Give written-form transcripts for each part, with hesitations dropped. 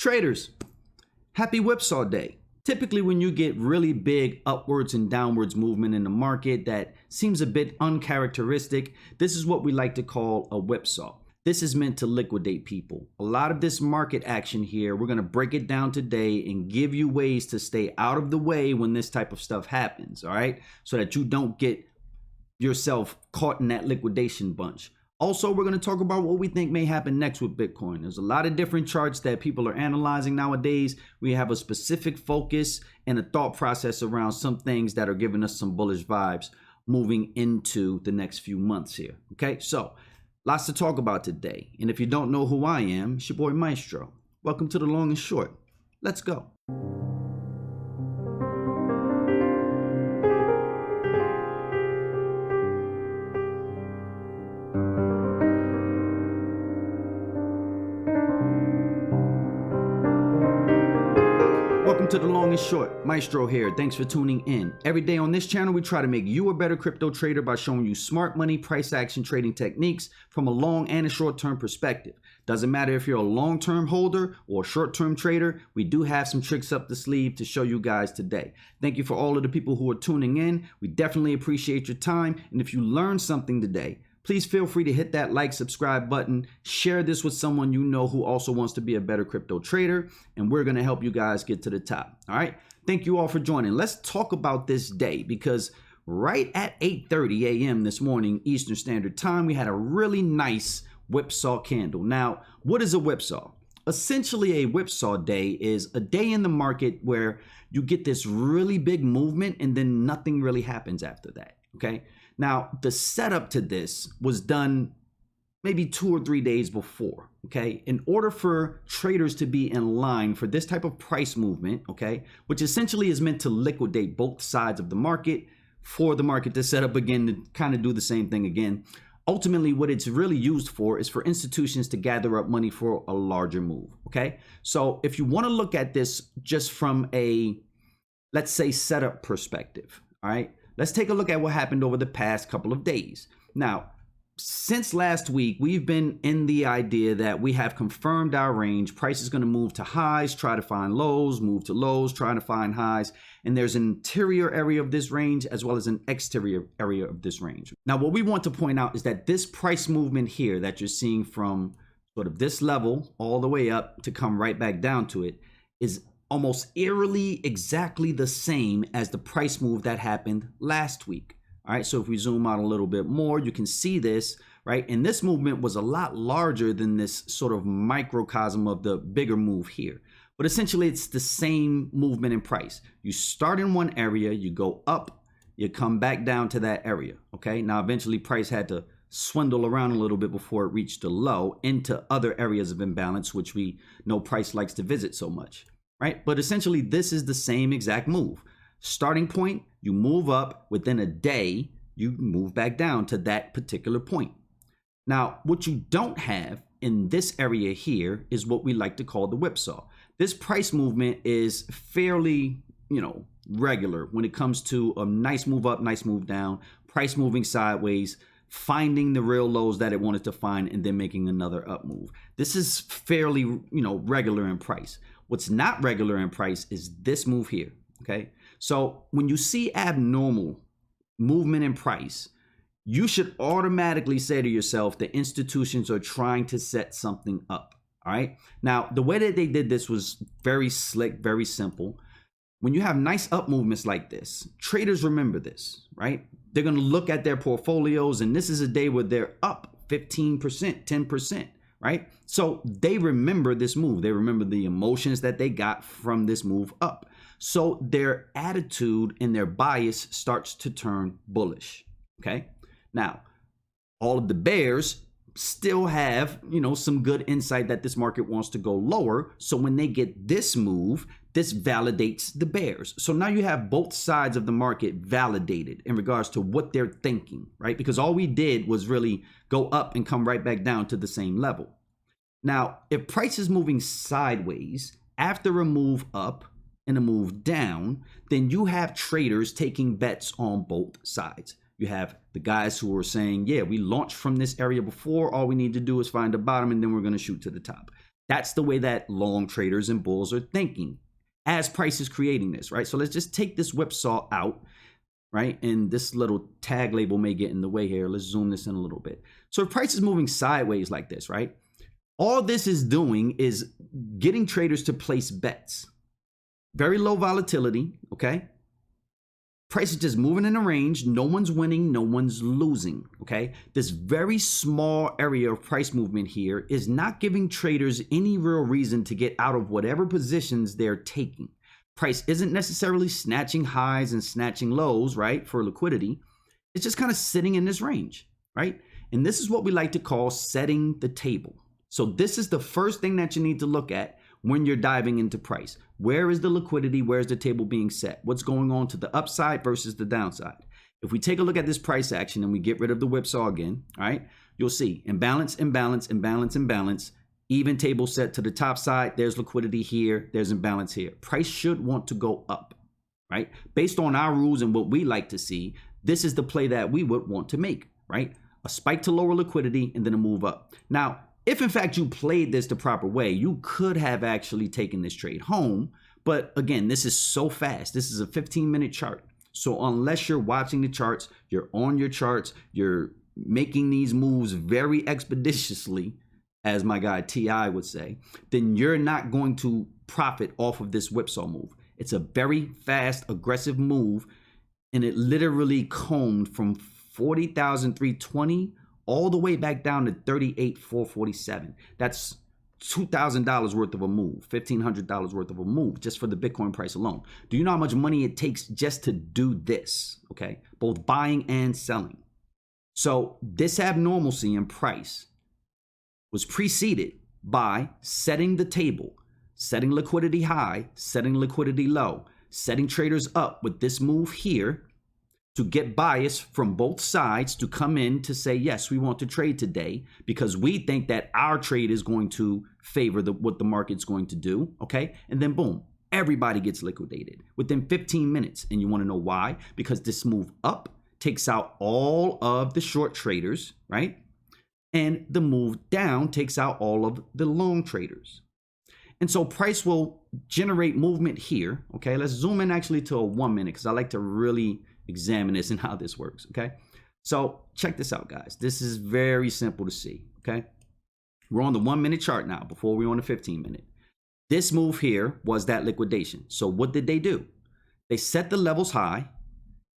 Traders, happy Whipsaw Day. Typically when you get really big upwards and downwards movement in the market that seems a bit uncharacteristic, this is what we like to call a whipsaw. This is meant to liquidate people. A lot of this market action here, we're going to break it down today and give you ways to stay out of the way when this type of stuff happens, all right? So that you don't get yourself caught in that liquidation bunch. Also, we're going to talk about what we think may happen next with Bitcoin. There's a lot of different charts that people are analyzing nowadays. We have a specific focus and a thought process around some things that are giving us some bullish vibes moving into the next few months here. Okay, so lots to talk about today. And if you don't know who I am, it's your boy Maestro. Welcome to the long and short. Let's go. Welcome to the long and short. Maestro here. Thanks for tuning in. Every day on this channel, we try to make you a better crypto trader by showing you smart money, price action trading techniques from a long and a short-term perspective. Doesn't matter if you're a long-term holder or a short-term trader, we do have some tricks up the sleeve to show you guys today. Thank you for all of the people who are tuning in. We definitely appreciate your time. And if you learned something today, please feel free to hit that like, subscribe button, share this with someone you know who also wants to be a better crypto trader, and we're gonna help you guys get to the top, all right? Thank you all for joining. Let's talk about this day because right at 8:30 a.m. this morning, Eastern Standard Time, we had a really nice whipsaw candle. Now, what is a whipsaw? Essentially, a whipsaw day is a day in the market where you get this really big movement and then nothing really happens after that, okay? Now, the setup to this was done maybe 2 or 3 days before, okay? In order for traders to be in line for this type of price movement, okay, which essentially is meant to liquidate both sides of the market for the market to set up again to kind of do the same thing again. Ultimately, what it's really used for is for institutions to gather up money for a larger move, okay? So if you want to look at this just from a, let's say, setup perspective, all right? Let's take a look at what happened over the past couple of days. Now, since last week, we've been in the idea that we have confirmed our range. Price is going to move to highs, try to find lows, move to lows, trying to find highs. And there's an interior area of this range as well as an exterior area of this range. Now, what we want to point out is that this price movement here that you're seeing from sort of this level all the way up to come right back down to it is almost eerily exactly the same as the price move that happened last week. All right, so if we zoom out a little bit more, you can see this, right? And this movement was a lot larger than this sort of microcosm of the bigger move here. But essentially, it's the same movement in price. You start in one area, you go up, you come back down to that area, okay? Now, eventually, price had to swindle around a little bit before it reached a low into other areas of imbalance, which we know price likes to visit so much. Right? But essentially, this is the same exact move. Starting point, you move up. Within a day, you move back down to that particular point. Now, what you don't have in this area here is what we like to call the whipsaw. This price movement is fairly, regular when it comes to a nice move up, nice move down, price moving sideways, finding the real lows that it wanted to find, and then making another up move. This is fairly, regular in price. What's not regular in price is this move here, okay? So when you see abnormal movement in price, you should automatically say to yourself, the institutions are trying to set something up, all right? Now, the way that they did this was very slick, very simple. When you have nice up movements like this, traders remember this, right? They're gonna look at their portfolios, and this is a day where they're up 15%, 10%. Right? So they remember this move. They remember the emotions that they got from this move up. So their attitude and their bias starts to turn bullish. Okay. Now, all of the bears still have, some good insight that this market wants to go lower. So when they get this move, this validates the bears. So now you have both sides of the market validated in regards to what they're thinking, right? Because all we did was really go up and come right back down to the same level. Now, if price is moving sideways after a move up and a move down, then you have traders taking bets on both sides. You have the guys who are saying, yeah, we launched from this area before. All we need to do is find the bottom and then we're going to shoot to the top. That's the way that long traders and bulls are thinking as price is creating this, right? So let's just take this whipsaw out, right? And this little tag label may get in the way here. Let's zoom this in a little bit. So if price is moving sideways like this, right? All this is doing is getting traders to place bets. Very low volatility, okay? Price is just moving in a range. No one's winning, no one's losing, okay? This very small area of price movement here is not giving traders any real reason to get out of whatever positions they're taking. Price isn't necessarily snatching highs and snatching lows, right, for liquidity. It's just kind of sitting in this range, right? And this is what we like to call setting the table. So this is the first thing that you need to look at when you're diving into price. Where is the liquidity? Where's the table being set? What's going on to the upside versus the downside? If we take a look at this price action and we get rid of the whipsaw again, all right, you'll see imbalance, imbalance, imbalance, imbalance, even table set to the top side. There's liquidity here. There's imbalance here. Price should want to go up, right? Based on our rules and what we like to see, this is the play that we would want to make, right? A spike to lower liquidity and then a move up. Now, if in fact you played this the proper way, you could have actually taken this trade home. But again, this is so fast. This is a 15-minute chart. So unless you're watching the charts, you're on your charts, you're making these moves very expeditiously, as my guy T.I. would say, then you're not going to profit off of this whipsaw move. It's a very fast, aggressive move, and it literally combed from 40,320 all the way back down to 38,447. That's $2,000 worth of a move, $1,500 worth of a move just for the Bitcoin price alone. Do you know how much money it takes just to do this? Okay, both buying and selling. So this abnormalcy in price was preceded by setting the table, setting liquidity high, setting liquidity low, setting traders up with this move here to get bias from both sides to come in to say, yes, we want to trade today because we think that our trade is going to favor what the market's going to do, okay? And then boom, everybody gets liquidated within 15 minutes. And you want to know why? Because this move up takes out all of the short traders, right? And the move down takes out all of the long traders. And so price will generate movement here, okay? Let's zoom in actually to a 1 minute because I like to really examine this and how this works, okay? So check this out, guys. This is very simple to see, okay? We're on the 1 minute chart now before we're on the 15 minute. This move here was that liquidation. So what did they do? They set the levels high.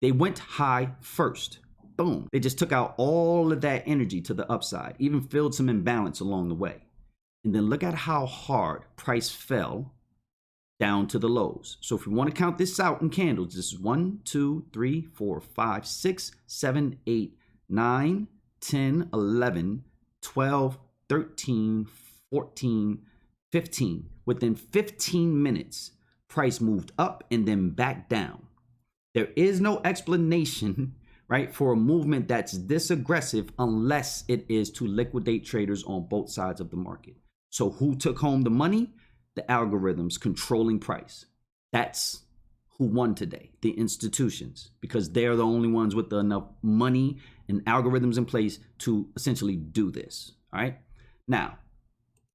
They went high first. Boom. They just took out all of that energy to the upside, even filled some imbalance along the way. And then look at how hard price fell down to the lows. So if we want to count this out in candles, this is 1, 2, 3, 4, 5, 6, 7, 8, 9, 10, 11, 12, 13, 14, 15. Within 15 minutes, price moved up and then back down. There is no explanation, right, for a movement that's this aggressive unless it is to liquidate traders on both sides of the market. So who took home the money? The algorithms controlling price. That's who won today, the institutions, because they're the only ones with enough money and algorithms in place to essentially do this, all right? Now,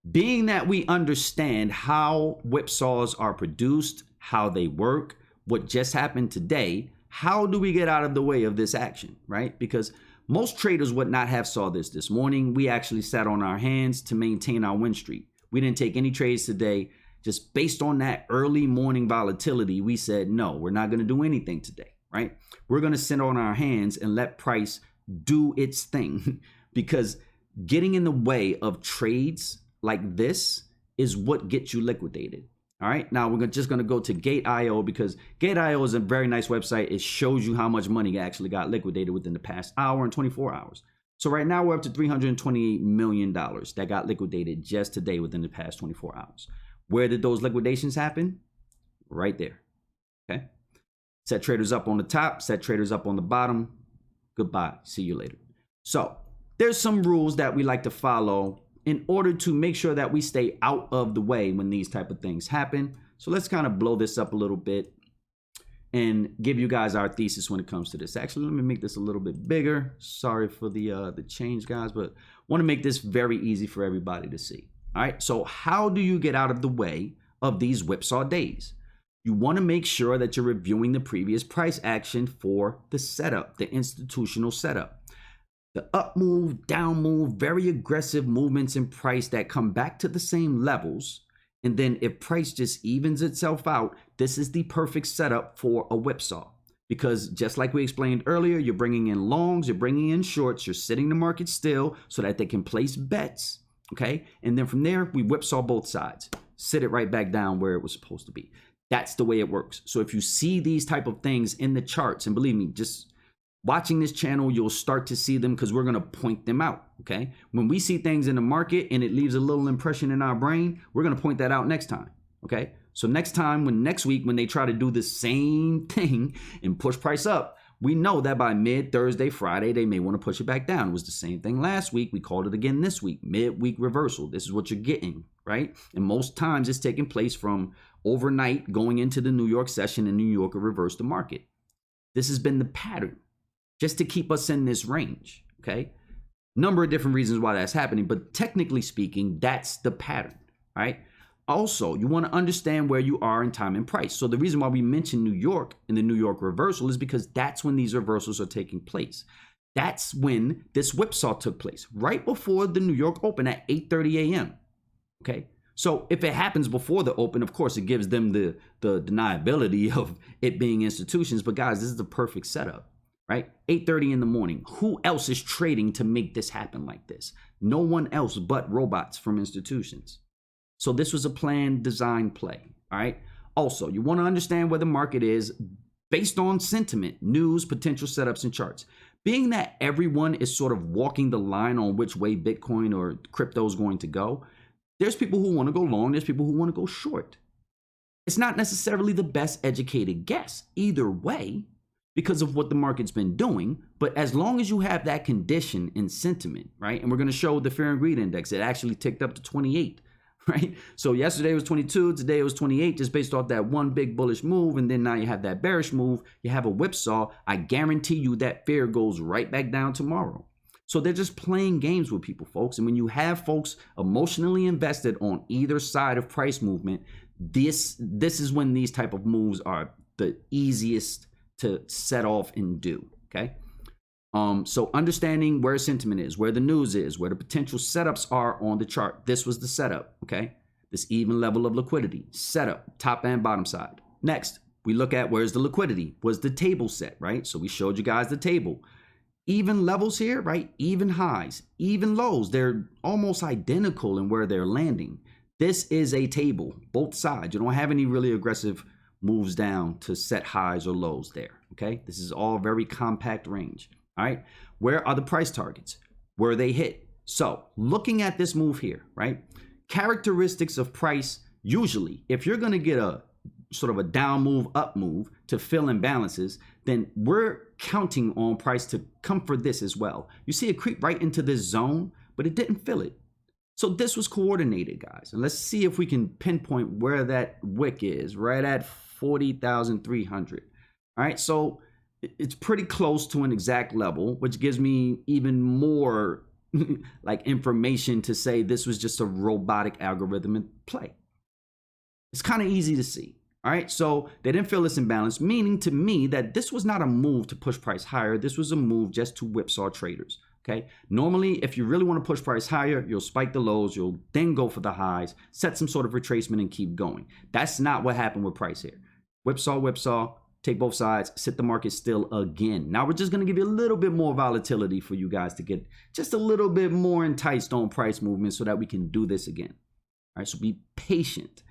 being that we understand how whipsaws are produced, how they work, what just happened today, how do we get out of the way of this action, right? Because most traders would not have saw this morning. We actually sat on our hands to maintain our win streak. We didn't take any trades today. Just based on that early morning volatility, we said, no, we're not going to do anything today, right? We're going to sit on our hands and let price do its thing because getting in the way of trades like this is what gets you liquidated. All right, now we're just going to go to Gateio because Gateio is a very nice website. It shows you how much money actually got liquidated within the past hour and 24 hours. So right now we're up to $328 million that got liquidated just today within the past 24 hours. Where did those liquidations happen? Right there, okay? Set traders up on the top, set traders up on the bottom. Goodbye, see you later. So there's some rules that we like to follow in order to make sure that we stay out of the way when these type of things happen. So let's kind of blow this up a little bit and give you guys our thesis when it comes to this. Actually, let me make this a little bit bigger. Sorry for the change, guys, but want to make this very easy for everybody to see. All right, so how do you get out of the way of these whipsaw days? You want to make sure that you're reviewing the previous price action for the setup, the institutional setup. The up move, down move, very aggressive movements in price that come back to the same levels. And then if price just evens itself out, this is the perfect setup for a whipsaw. Because just like we explained earlier, you're bringing in longs, you're bringing in shorts, you're sitting the market still so that they can place bets, okay? And then from there, we whipsaw both sides, sit it right back down where it was supposed to be. That's the way it works. So if you see these type of things in the charts, and believe me, just watching this channel, you'll start to see them because we're going to point them out, okay? When we see things in the market and it leaves a little impression in our brain, we're going to point that out next time, okay? So next week, when they try to do the same thing and push price up, we know that by mid-Thursday, Friday, they may want to push it back down. It was the same thing last week. We called it again this week, mid-week reversal. This is what you're getting, right? And most times it's taking place from overnight going into the New York session and New York will reverse the market. This has been the pattern just to keep us in this range, okay? Number of different reasons why that's happening, but technically speaking, that's the pattern, right? Also, you want to understand where you are in time and price. So the reason why we mention New York in the New York reversal is because that's when these reversals are taking place. That's when this whipsaw took place, right before the New York Open at 8:30 a.m., okay? So if it happens before the open, of course, it gives them the deniability of it being institutions. But guys, this is the perfect setup, right? 8:30 in the morning. Who else is trading to make this happen like this? No one else but robots from institutions. So this was a planned design play, all right? Also, you want to understand where the market is based on sentiment, news, potential setups, and charts. Being that everyone is sort of walking the line on which way Bitcoin or crypto is going to go, there's people who want to go long, there's people who want to go short. It's not necessarily the best educated guess either way because of what the market's been doing, but as long as you have that condition in sentiment, right? And we're going to show the fear and greed index, it actually ticked up to 28. Right? So yesterday was 22, today it was 28, just based off that one big bullish move. And then now you have that bearish move, you have a whipsaw. I guarantee you that fear goes right back down tomorrow. So they're just playing games with people, folks. And when you have folks emotionally invested on either side of price movement, this is when these type of moves are the easiest to set off and do, okay? So understanding where sentiment is, where the news is, where the potential setups are on the chart. This was the setup, okay? This even level of liquidity, setup, top and bottom side. Next, we look at where's the liquidity? Was the table set, right? So we showed you guys the table. Even levels here, right? Even highs, even lows. They're almost identical in where they're landing. This is a table, both sides. You don't have any really aggressive moves down to set highs or lows there, okay? This is all very compact range. All right, where are the price targets? Where they hit? So looking at this move here, right? Characteristics of price, usually, if you're going to get a sort of a down move, up move to fill imbalances, then we're counting on price to come for this as well. You see it creep right into this zone, but it didn't fill it. So this was coordinated, guys. And let's see if we can pinpoint where that wick is, right at 40,300. All right, so it's pretty close to an exact level, which gives me even more like information to say this was just a robotic algorithm in play. It's kind of easy to see. All right, so they didn't fill this imbalance, meaning to me that this was not a move to push price higher. This was a move just to whipsaw traders. Okay, normally if you really want to push price higher, you'll spike the lows, you'll then go for the highs, set some sort of retracement and keep going. That's not what happened with price here. Whipsaw, whipsaw. Take both sides, sit the market still again. Now we're just going to give you a little bit more volatility for you guys to get just a little bit more enticed on price movement so that we can do this again. All right, so be patient.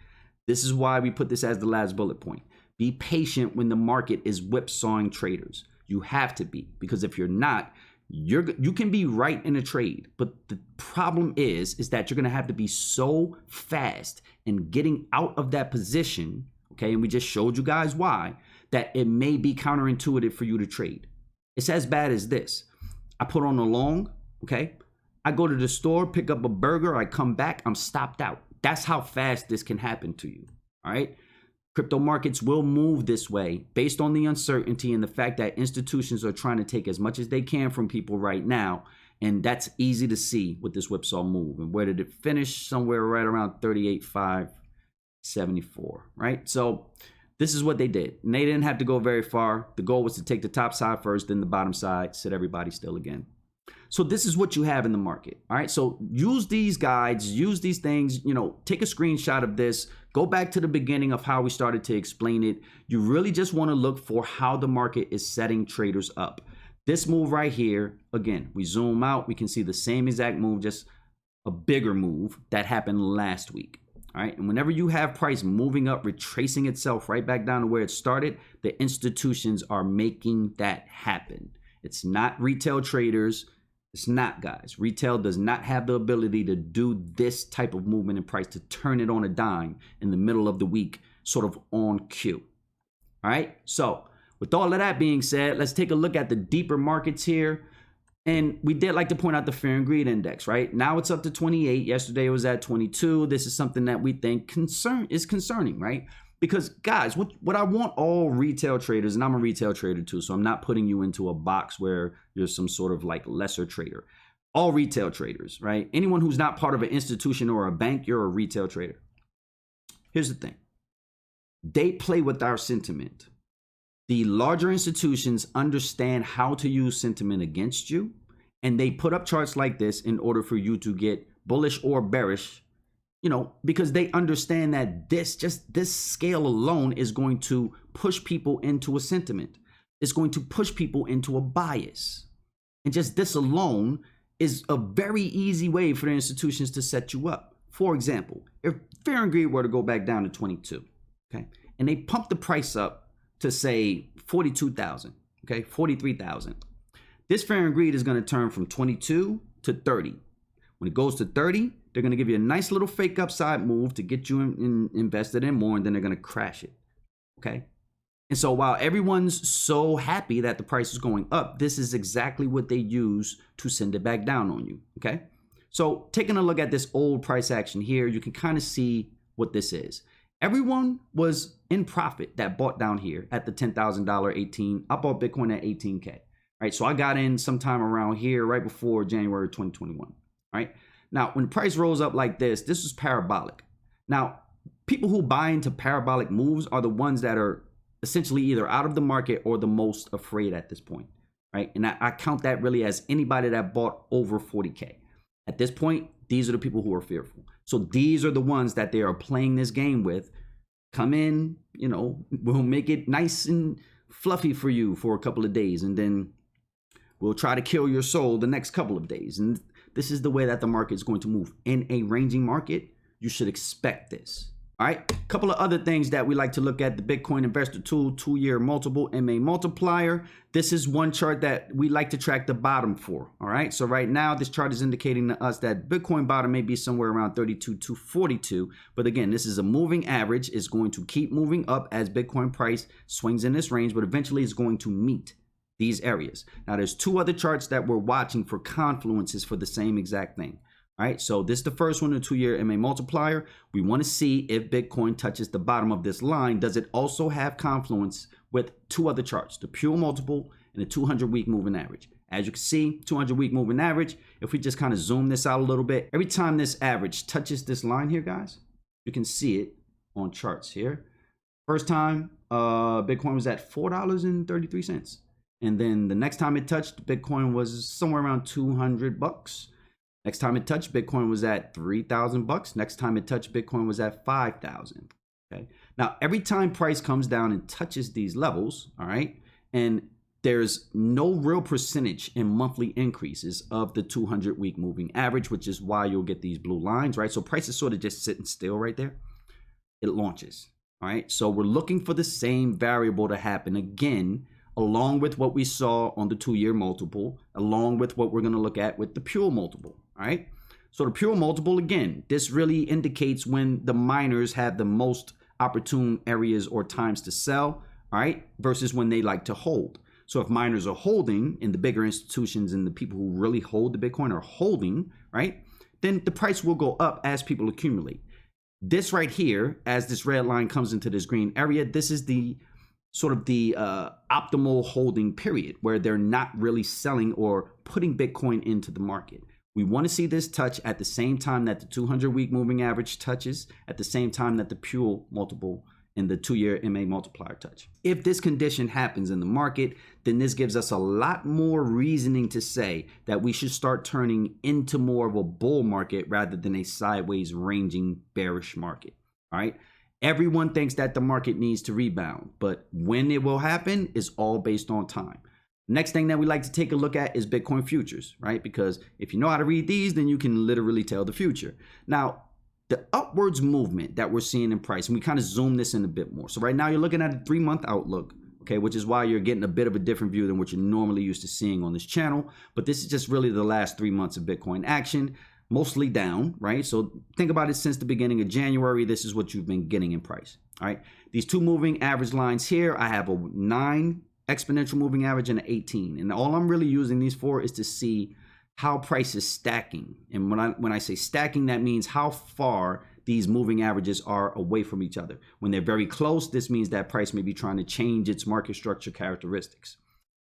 This is why we put this as the last bullet point. Be patient when the market is whipsawing traders. You have to be, because if you're not, you can be right in a trade, but the problem is that you're going to have to be so fast in getting out of that position, okay? And we just showed you guys why, that it may be counterintuitive for you to trade. It's as bad as this. I put on a long, okay? I go to the store, pick up a burger, I come back, I'm stopped out. That's how fast this can happen to you, all right? Crypto markets will move this way based on the uncertainty and the fact that institutions are trying to take as much as they can from people right now. And that's easy to see with this whipsaw move. And where did it finish? Somewhere right around 38,574, right? So this is what they did. And they didn't have to go very far. The goal was to take the top side first, then the bottom side, sit everybody still again. So this is what you have in the market. All right. So use these guides, use these things, take a screenshot of this, go back to the beginning of how we started to explain it. You really just want to look for how the market is setting traders up. This move right here, again, we zoom out, we can see the same exact move, just a bigger move that happened last week. All right. And whenever you have price moving up, retracing itself right back down to where it started, the institutions are making that happen. It's not retail traders. It's not, guys. Retail does not have the ability to do this type of movement in price, to turn it on a dime in the middle of the week, sort of on cue. All right. So with all of that being said, let's take a look at the deeper markets here. And we did like to point out the fear and greed index, right? Now it's up to 28. Yesterday it was at 22. This is something that we think is concerning, right? Because guys, what I want all retail traders, and I'm a retail trader too, so I'm not putting you into a box where you're some sort of like lesser trader. All retail traders, right? Anyone who's not part of an institution or a bank, you're a retail trader. Here's the thing. They play with our sentiment. The larger institutions understand how to use sentiment against you, and they put up charts like this in order for you to get bullish or bearish, because they understand that this scale alone is going to push people into a sentiment. It's going to push people into a bias. And just this alone is a very easy way for the institutions to set you up. For example, if fear and greed were to go back down to 22, okay, and they pump the price up to say 42,000, okay, 43,000. This fear and greed is going to turn from 22 to 30. When it goes to 30, they're going to give you a nice little fake upside move to get you invested in more, and then they're going to crash it, okay? And so while everyone's so happy that the price is going up, this is exactly what they use to send it back down on you, okay? So taking a look at this old price action here, you can kind of see what this is. Everyone was in profit that bought down here at the $10,000 18. I bought Bitcoin at 18K, right? So I got in sometime around here right before January 2021, right? Now, when the price rolls up like this is parabolic. Now, people who buy into parabolic moves are the ones that are essentially either out of the market or the most afraid at this point, right? And I count that really as anybody that bought over 40K. At this point, these are the people who are fearful. So these are the ones that they are playing this game with. Come in, we'll make it nice and fluffy for you for a couple of days, and then we'll try to kill your soul the next couple of days. And this is the way that the market is going to move. In a ranging market, you should expect this. All right, a couple of other things that we like to look at: the Bitcoin Investor Tool 2-year multiple MA multiplier. This is one chart that we like to track the bottom for. All right, so right now this chart is indicating to us that Bitcoin bottom may be somewhere around 32 to 42. But again, this is a moving average. It's going to keep moving up as Bitcoin price swings in this range, but eventually it's going to meet these areas. Now there's two other charts that we're watching for confluences for the same exact thing. All right, so this is the first one, the 2-year MA multiplier. We want to see if Bitcoin touches the bottom of this line. Does it also have confluence with two other charts, the pure multiple and the 200-week moving average? As you can see, 200-week moving average, if we just kind of zoom this out a little bit, every time this average touches this line here, guys, you can see it on charts here. First time, Bitcoin was at $4.33. And then the next time it touched, Bitcoin was somewhere around 200 bucks. Next time it touched, Bitcoin was at 3,000 bucks. Next time it touched, Bitcoin was at 5,000. Okay. Now, every time price comes down and touches these levels, all right, and there's no real percentage in monthly increases of the 200-week moving average, which is why you'll get these blue lines, right? So price is sort of just sitting still right there. It launches, all right? So we're looking for the same variable to happen again, along with what we saw on the 2-year multiple, along with what we're going to look at with the pure multiple. All right. So the pure multiple, again, this really indicates when the miners have the most opportune areas or times to sell, all right, versus when they like to hold. So if miners are holding, and the bigger institutions and the people who really hold the Bitcoin are holding, right, then the price will go up as people accumulate. This right here, as this red line comes into this green area, this is the sort of the optimal holding period where they're not really selling or putting Bitcoin into the market. We want to see this touch at the same time that the 200-week moving average touches, at the same time that the Pure multiple and the 2-year MA multiplier touch. If this condition happens in the market, then this gives us a lot more reasoning to say that we should start turning into more of a bull market rather than a sideways ranging bearish market. All right. Everyone thinks that the market needs to rebound, but when it will happen is all based on time. Next thing that we like to take a look at is Bitcoin futures, right? Because if you know how to read these, then you can literally tell the future. Now, the upwards movement that we're seeing in price, and we kind of zoom this in a bit more. So right now you're looking at a 3-month outlook, okay, which is why you're getting a bit of a different view than what you're normally used to seeing on this channel. But this is just really the last 3 months of Bitcoin action, mostly down, right? So think about it since the beginning of January, this is what you've been getting in price, all right? These two moving average lines here, I have a 9 exponential moving average and an 18. And all I'm really using these for is to see how price is stacking. And when I say stacking, that means how far these moving averages are away from each other. When they're very close, this means that price may be trying to change its market structure characteristics.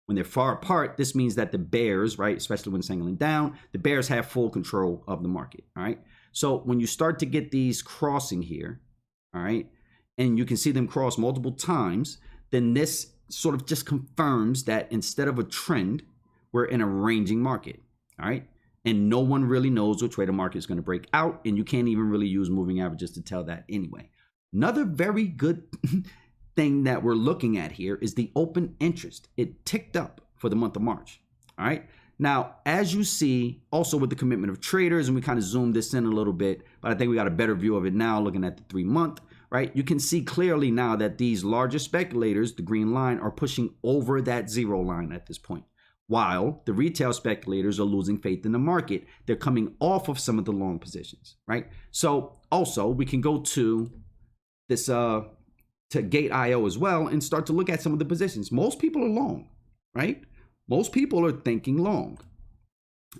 When they're far apart, this means that the bears, right, especially when it's angling down, the bears have full control of the market, all right? So when you start to get these crossing here, all right, and you can see them cross multiple times, then this sort of just confirms that instead of a trend, we're in a ranging market, all right? And no one really knows which way the market is going to break out, and you can't even really use moving averages to tell that anyway. Another very good thing that we're looking at here is the open interest. It ticked up for the month of March, all right? Now, as you see, also with the commitment of traders, and we kind of zoomed this in a little bit, but I think we got a better view of it now looking at the 3-month, right? You can see clearly now that these larger speculators, the green line, are pushing over that 0 line at this point, while the retail speculators are losing faith in the market. They're coming off of some of the long positions, right? So also we can go to this, to Gateio as well and start to look at some of the positions. Most people are long, right? Most people are thinking long.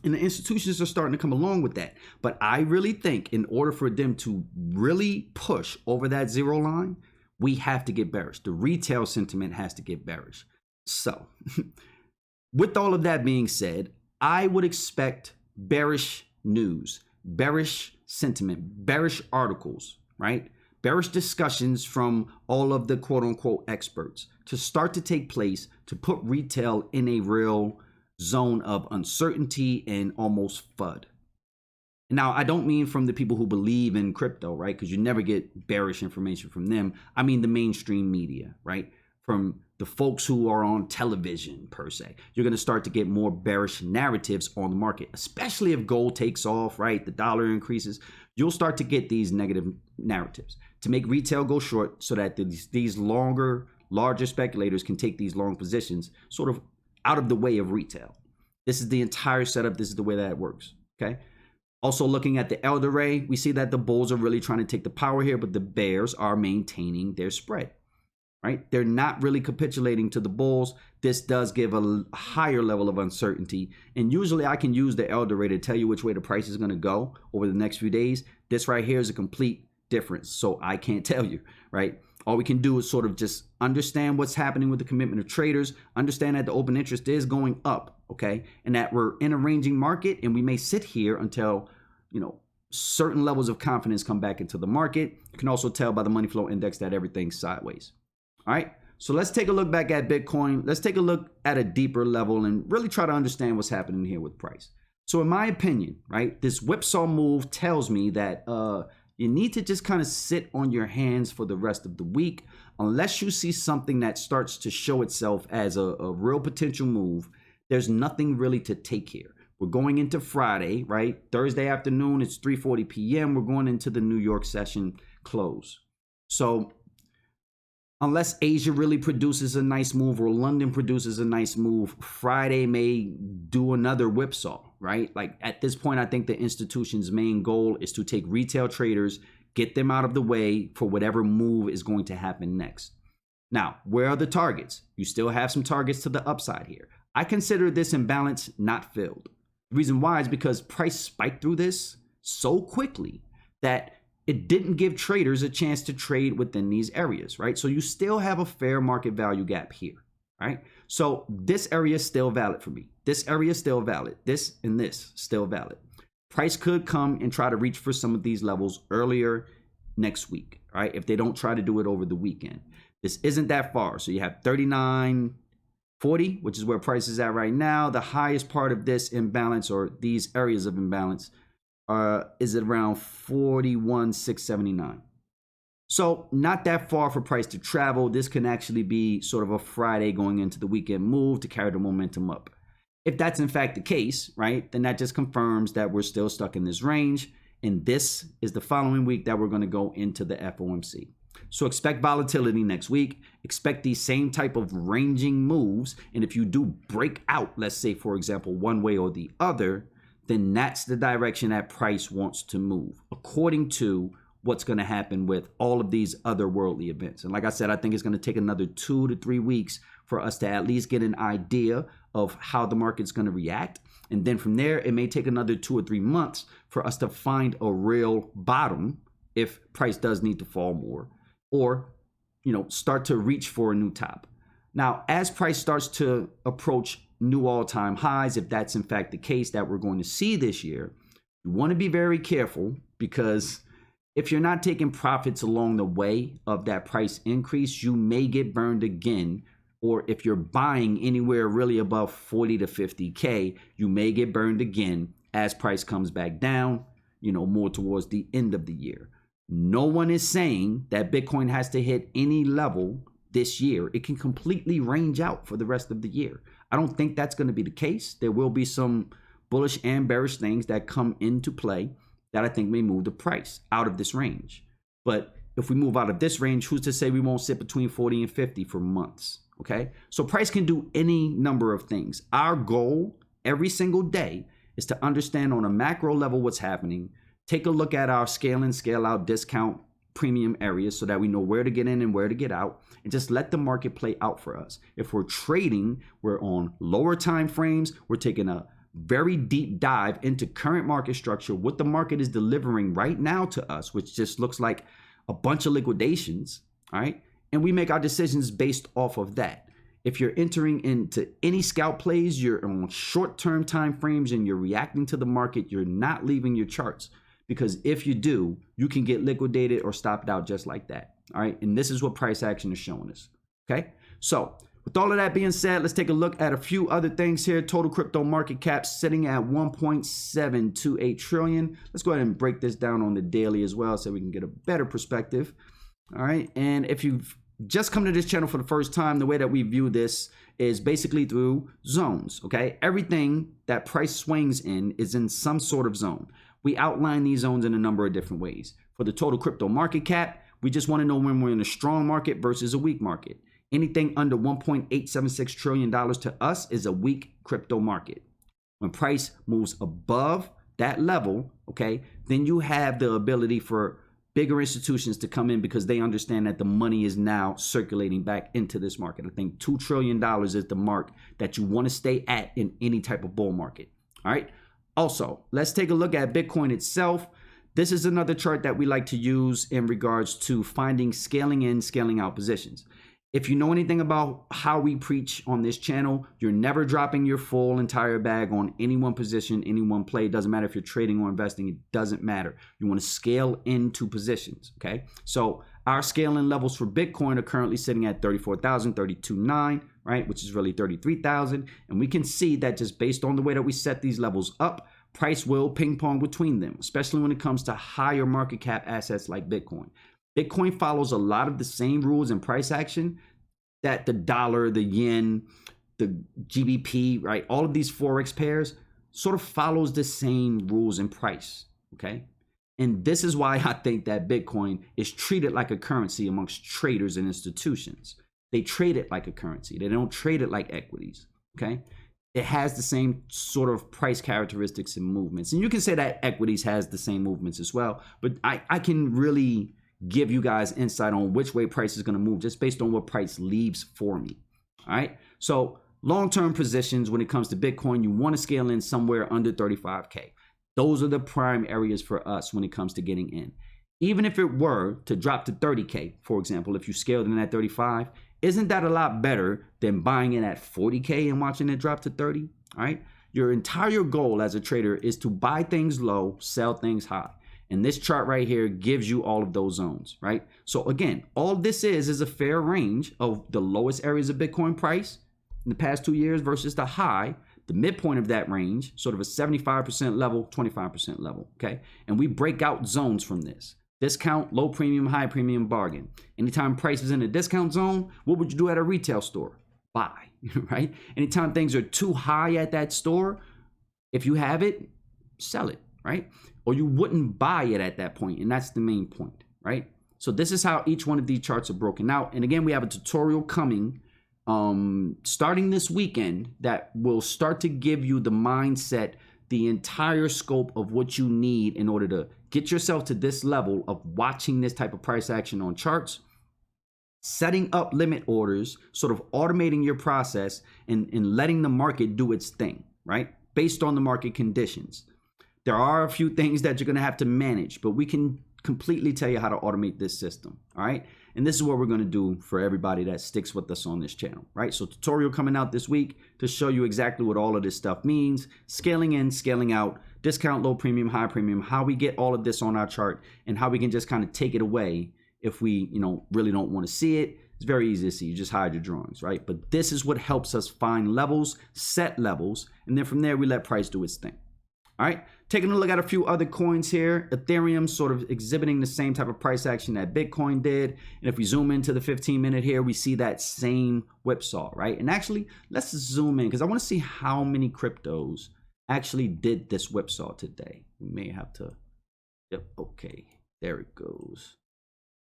And the institutions are starting to come along with that. But I really think in order for them to really push over that 0 line, we have to get bearish. The retail sentiment has to get bearish. So with all of that being said, I would expect bearish news, bearish sentiment, bearish articles, right? Bearish discussions from all of the quote unquote experts to start to take place to put retail in a real zone of uncertainty and almost FUD. Now, I don't mean from the people who believe in crypto, right? Because you never get bearish information from them. I mean the mainstream media, right? From the folks who are on television per se. You're going to start to get more bearish narratives on the market, especially if gold takes off, right? The dollar increases. You'll start to get these negative narratives to make retail go short so that these larger speculators can take these long positions sort of out of the way of retail. This is the entire setup. This is the way that it works, okay? Also looking at the elder ray, we see that the bulls are really trying to take the power here, but the bears are maintaining their spread, right? They're not really capitulating to the bulls. This does give a higher level of uncertainty. And usually I can use the elder ray to tell you which way the price is going to go over the next few days. This right here is a complete difference. So I can't tell you, right? All we can do is sort of just understand what's happening with the commitment of traders, understand that the open interest is going up, okay? And that we're in a ranging market and we may sit here until, certain levels of confidence come back into the market. You can also tell by the money flow index that everything's sideways. All right, so let's take a look back at Bitcoin. Let's take a look at a deeper level and really try to understand what's happening here with price. So in my opinion, right, this whipsaw move tells me that you need to just kind of sit on your hands for the rest of the week unless you see something that starts to show itself as a real potential move. There's nothing really to take here. We're going into Friday, right? Thursday afternoon, it's 3:40 p.m. We're going into the New York session close. So unless Asia really produces a nice move or London produces a nice move, Friday may do another whipsaw, right? Like at this point, I think the institution's main goal is to take retail traders, get them out of the way for whatever move is going to happen next. Now, where are the targets? You still have some targets to the upside here. I consider this imbalance not filled. The reason why is because price spiked through this so quickly that it didn't give traders a chance to trade within these areas, right? So you still have a fair market value gap here, right? So this area is still valid for me. This area is still valid. This and this still valid. Price could come and try to reach for some of these levels earlier next week, right? If they don't try to do it over the weekend. This isn't that far. So you have 39.40, which is where price is at right now. The highest part of this imbalance, or these areas of imbalance, is at around 41,679. So not that far for price to travel. This can actually be sort of a Friday going into the weekend move to carry the momentum up. If that's in fact the case, right, then that just confirms that we're still stuck in this range. And this is the following week that we're going to go into the FOMC. So expect volatility next week. Expect these same type of ranging moves. And if you do break out, let's say, for example, one way or the other, then that's the direction that price wants to move according to what's going to happen with all of these other worldly events. And like I said, I think it's going to take another 2 to 3 weeks for us to at least get an idea of how the market's going to react. And then from there, it may take another 2 or 3 months for us to find a real bottom if price does need to fall more, or, you know, start to reach for a new top. Now, as price starts to approach new all-time highs, if that's in fact the case that we're going to see this year, you want to be very careful, because if you're not taking profits along the way of that price increase, you may get burned again. Or if you're buying anywhere really above 40 to 50K, you may get burned again as price comes back down, you know, more towards the end of the year. No one is saying that Bitcoin has to hit any level this year. It can completely range out for the rest of the year. I don't think that's going to be the case. There will be some bullish and bearish things that come into play that I think may move the price out of this range. But if we move out of this range, who's to say we won't sit between 40 and 50 for months? Okay, so price can do any number of things. Our goal every single day is to understand on a macro level what's happening, take a look at our scale in, scale out, discount, premium areas so that we know where to get in and where to get out, and just let the market play out for us. If we're trading, we're on lower time frames, we're taking a very deep dive into current market structure, what the market is delivering right now to us, which just looks like a bunch of liquidations, all right? And we make our decisions based off of that. If you're entering into any scalp plays, you're on short-term time frames and you're reacting to the market, you're not leaving your charts, because if you do, you can get liquidated or stopped out just like that. All right, and this is what price action is showing us. Okay, so with all of that being said, let's take a look at a few other things here. Total crypto market cap sitting at 1.728 trillion. Let's go ahead and break this down on the daily as well so we can get a better perspective. All right, and if you've just come to this channel for the first time, the way that we view this is basically through zones, okay? Everything that price swings in is in some sort of zone. We outline these zones in a number of different ways. For the total crypto market cap, we just want to know when we're in a strong market versus a weak market. Anything under $1.876 trillion to us is a weak crypto market. When price moves above that level, okay, then you have the ability for bigger institutions to come in because they understand that the money is now circulating back into this market. I think $2 trillion is the mark that you want to stay at in any type of bull market. All right. Also, let's take a look at Bitcoin itself. This is another chart that we like to use in regards to finding scaling in, scaling out positions. If you know anything about how we preach on this channel, you're never dropping your full entire bag on any one position, any one play. It doesn't matter if you're trading or investing. It doesn't matter. You want to scale into positions, okay? So our scaling levels for Bitcoin are currently sitting at 34,000, 32.9, right? Which is really 33,000. And we can see that just based on the way that we set these levels up, price will ping pong between them, especially when it comes to higher market cap assets like Bitcoin. Bitcoin follows a lot of the same rules in price action that the dollar, the yen, the GBP, right? All of these Forex pairs sort of follows the same rules in price, okay? And this is why I think that Bitcoin is treated like a currency amongst traders and institutions. They trade it like a currency. They don't trade it like equities, okay? It has the same sort of price characteristics and movements. And you can say that equities has the same movements as well, but I can really give you guys insight on which way price is going to move just based on what price leaves for me. All right. So long-term positions when it comes to Bitcoin, you want to scale in somewhere under 35K. Those are the prime areas for us when it comes to getting in. even if it were to drop to 30K, for example, if you scaled in at 35, isn't that a lot better than buying it at 40K and watching it drop to 30? All right. Your entire goal as a trader is to buy things low, sell things high. And this chart right here gives you all of those zones, right? So again, all this is a fair range of the lowest areas of Bitcoin price in the past 2 years versus the high, the midpoint of that range, sort of a 75% level, 25% level, okay? And we break out zones from this. Discount, low premium, high premium, bargain. Anytime price is in a discount zone, what would you do at a retail store? Buy, right? Anytime things are too high at that store, if you have it, sell it, right? Or you wouldn't buy it at that point, and that's the main point, right? So this is how each one of these charts are broken out. And again, we have a tutorial coming starting this weekend that will start to give you the mindset, the entire scope of what you need in order to get yourself to this level of watching this type of price action on charts, setting up limit orders, sort of automating your process and letting the market do its thing, right? Based on the market conditions. There are a few things that you're going to have to manage, but we can completely tell you how to automate this system, all right? And this is what we're going to do for everybody that sticks with us on this channel, right? So tutorial coming out this week to show you exactly what all of this stuff means, scaling in, scaling out, discount, low premium, high premium, how we get all of this on our chart and how we can just kind of take it away if we, really don't want to see it. It's very easy to see. You just hide your drawings, right? But this is what helps us find levels, set levels, and then from there we let price do its thing. All right, taking a look at a few other coins here. Ethereum sort of exhibiting the same type of price action that Bitcoin did. And if we zoom into the 15-minute here, we see that same whipsaw, right? And actually, let's zoom in because I want to see how many cryptos actually did this whipsaw today. We may have to, yep, okay, there it goes.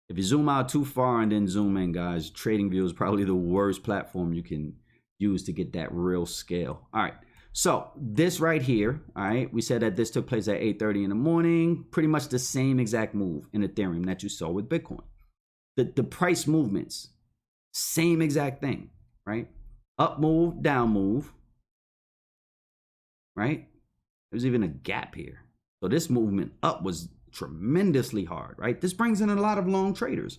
If you zoom out too far and then zoom in, guys, TradingView is probably the worst platform you can use to get that real scale. All right. So this right here, all right, we said that this took place at 8:30 in the morning, pretty much the same exact move in Ethereum that you saw with Bitcoin. The price movements, same exact thing, right? Up move, down move, right? There's even a gap here. So this movement up was tremendously hard, right? This brings in a lot of long traders.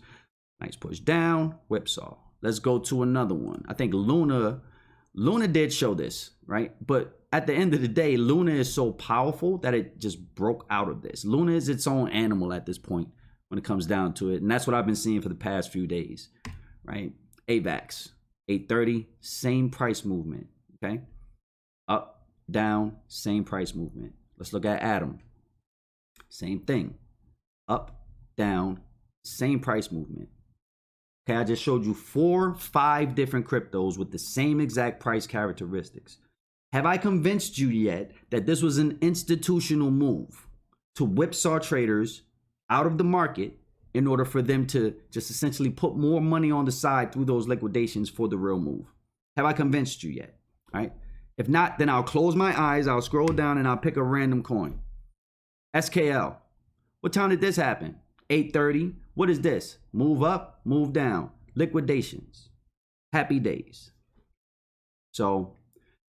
Nice push down, whipsaw. Let's go to another one. I think Luna did show this, right? But at the end of the day, Luna is so powerful that it just broke out of this. Luna is its own animal at this point when it comes down to it. And that's what I've been seeing for the past few days, right? AVAX, 8:30, same price movement, okay? Up, down, same price movement. Let's look at Atom. Same thing. Up, down, same price movement. Okay, I just showed you 5 different cryptos with the same exact price characteristics. Have I convinced you yet that this was an institutional move to whipsaw traders out of the market in order for them to just essentially put more money on the side through those liquidations for the real move? Have I convinced you yet? All right. If not, then I'll close my eyes, I'll scroll down and I'll pick a random coin. SKL. What time did this happen? 8:30. What is this? Move up, move down. Liquidations. Happy days. So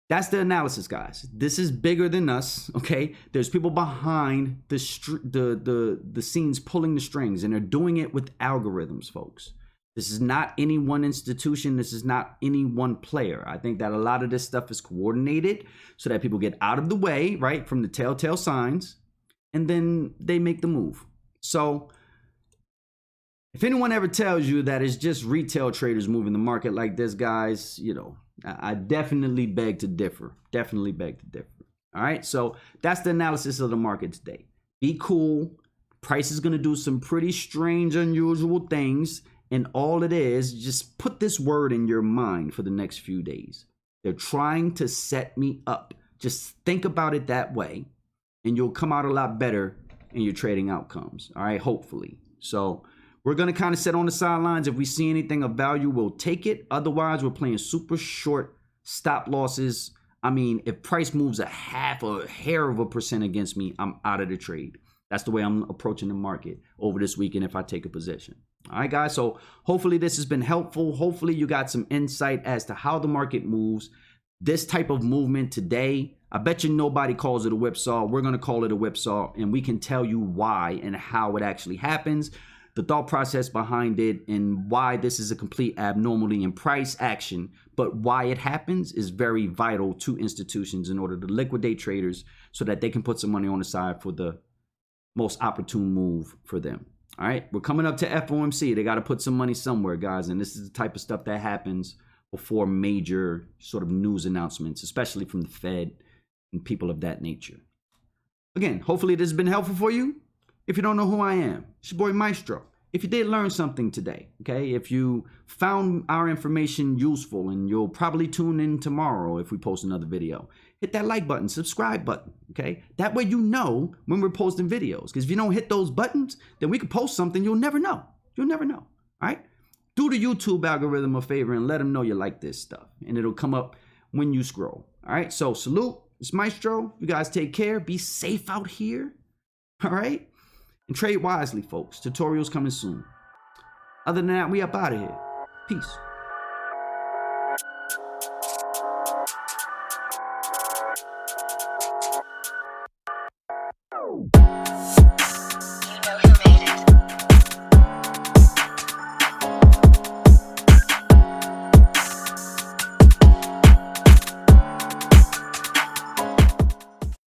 that's the analysis, guys. This is bigger than us, okay? There's people behind the scenes pulling the strings, and they're doing it with algorithms, folks. This is not any one institution. This is not any one player. I think that a lot of this stuff is coordinated so that people get out of the way, right, from the telltale signs, and then they make the move. So if anyone ever tells you that it's just retail traders moving the market like this, guys, I definitely beg to differ. Definitely beg to differ. All right. So that's the analysis of the market today. Be cool. Price is going to do some pretty strange, unusual things. And all it is, just put this word in your mind for the next few days. They're trying to set me up. Just think about it that way, and you'll come out a lot better in your trading outcomes. All right. Hopefully. So we're going to kind of sit on the sidelines. If we see anything of value, we'll take it. Otherwise, we're playing super short stop losses. I mean, if price moves a hair of a percent against me, I'm out of the trade. That's the way I'm approaching the market over this weekend if I take a position. All right, guys. So hopefully this has been helpful. Hopefully you got some insight as to how the market moves. This type of movement today, I bet you nobody calls it a whipsaw. We're going to call it a whipsaw, and we can tell you why and how it actually happens, the thought process behind it, and why this is a complete abnormality in price action. But why it happens is very vital to institutions in order to liquidate traders so that they can put some money on the side for the most opportune move for them. All right, we're coming up to FOMC. They got to put some money somewhere, guys, and this is the type of stuff that happens before major sort of news announcements, especially from the Fed and people of that nature. Again, hopefully this has been helpful for you. If you don't know who I am, it's your boy Maestro. If you did learn something today, okay, if you found our information useful, and you'll probably tune in tomorrow if we post another video, hit that like button, subscribe button, okay? That way you know when we're posting videos, because if you don't hit those buttons, then we could post something you'll never know. You'll never know, all right? Do the YouTube algorithm a favor and let them know you like this stuff, and it'll come up when you scroll, all right? So salute, it's Maestro. You guys take care. Be safe out here, all right? And trade wisely, folks. Tutorials coming soon. Other than that, we up out of here. Peace.